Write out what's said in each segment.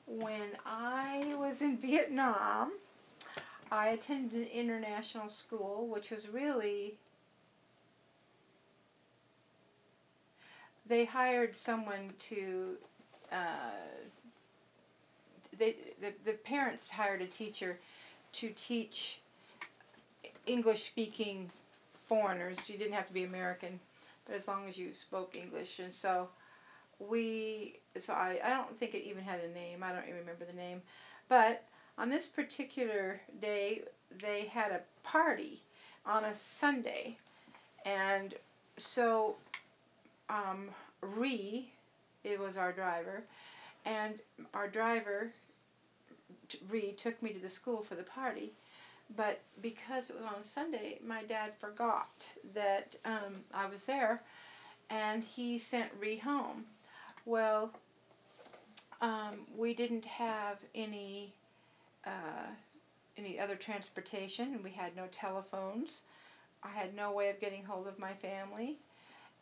When I was in Vietnam, I attended an international school, which was really, they hired someone to, the parents hired a teacher to teach English-speaking foreigners. You didn't have to be American, but as long as you spoke English. And so I don't think it even had a name. I don't even remember the name. But on this particular day, they had a party on a Sunday. And so Ree, it was our driver, and our driver, Ree, took me to the school for the party. But because it was on a Sunday, my dad forgot that I was there, and he sent Ree home. Well, we didn't have any other transportation, and we had no telephones. I had no way of getting hold of my family.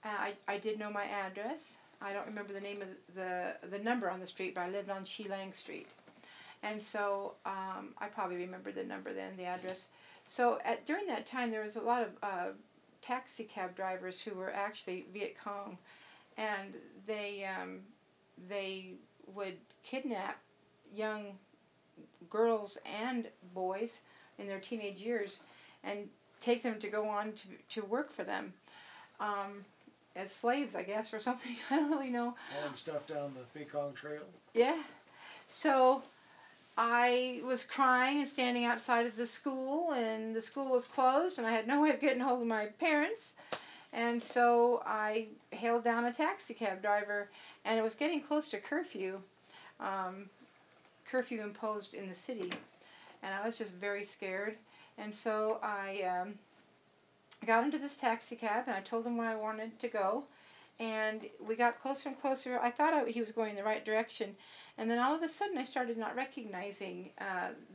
I did know my address. I don't remember the name of the number on the street, but I lived on Chi Lang Street. And so I probably remember the number then, the address. So during that time, there was a lot of taxi cab drivers who were actually Viet Cong, and they would kidnap young girls and boys in their teenage years and take them to go on to work for them. As slaves, I guess, or something. I don't really know. Hauling stuff down the Mekong Trail? Yeah. So I was crying and standing outside of the school, and the school was closed, and I had no way of getting hold of my parents. And so I hailed down a taxi cab driver, and it was getting close to curfew. Curfew imposed in the city, and I was just very scared. And so I got into this taxi cab, and I told him where I wanted to go. And we got closer and closer. I thought he was going in the right direction. And then all of a sudden I started not recognizing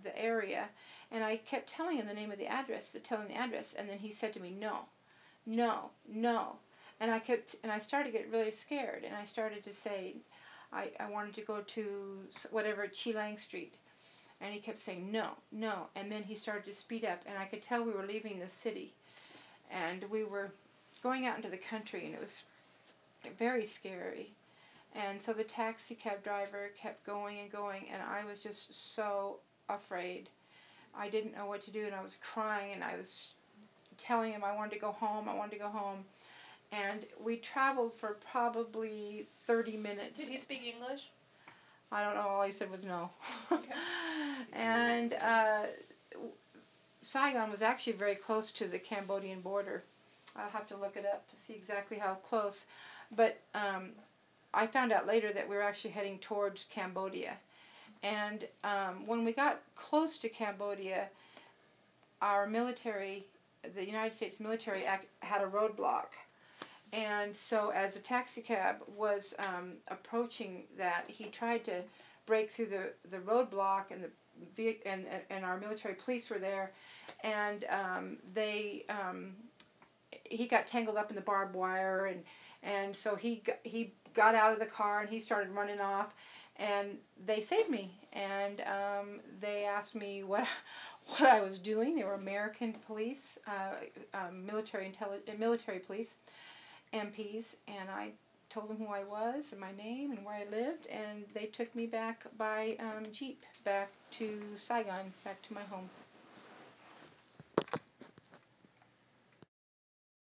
the area. And I kept telling him the name of the address, and then he said to me, no, no, no. And I started to get really scared. And I started to say, I wanted to go to whatever, Chi Lang Street. And he kept saying, no, no. And then he started to speed up. And I could tell we were leaving the city. And we were going out into the country, and it was very scary. And so the taxi cab driver kept going and going, and I was just so afraid. I didn't know what to do, and I was crying, and I was telling him I wanted to go home, And we traveled for probably 30 minutes. Did he speak English? I don't know, all he said was no. Okay. And Saigon was actually very close to the Cambodian border. I'll have to look it up to see exactly how close. But I found out later that we were actually heading towards Cambodia. And when we got close to Cambodia, our military, the United States military, had a roadblock. And so as the taxi cab was approaching that, he tried to break through the roadblock, and our military police were there, and he got tangled up in the barbed wire, and so he got out of the car, and he started running off, and they saved me. And they asked me what I was doing. They were American police, military police, MPs, and I told them who I was and my name and where I lived, and they took me back by Jeep back to Saigon, back to my home.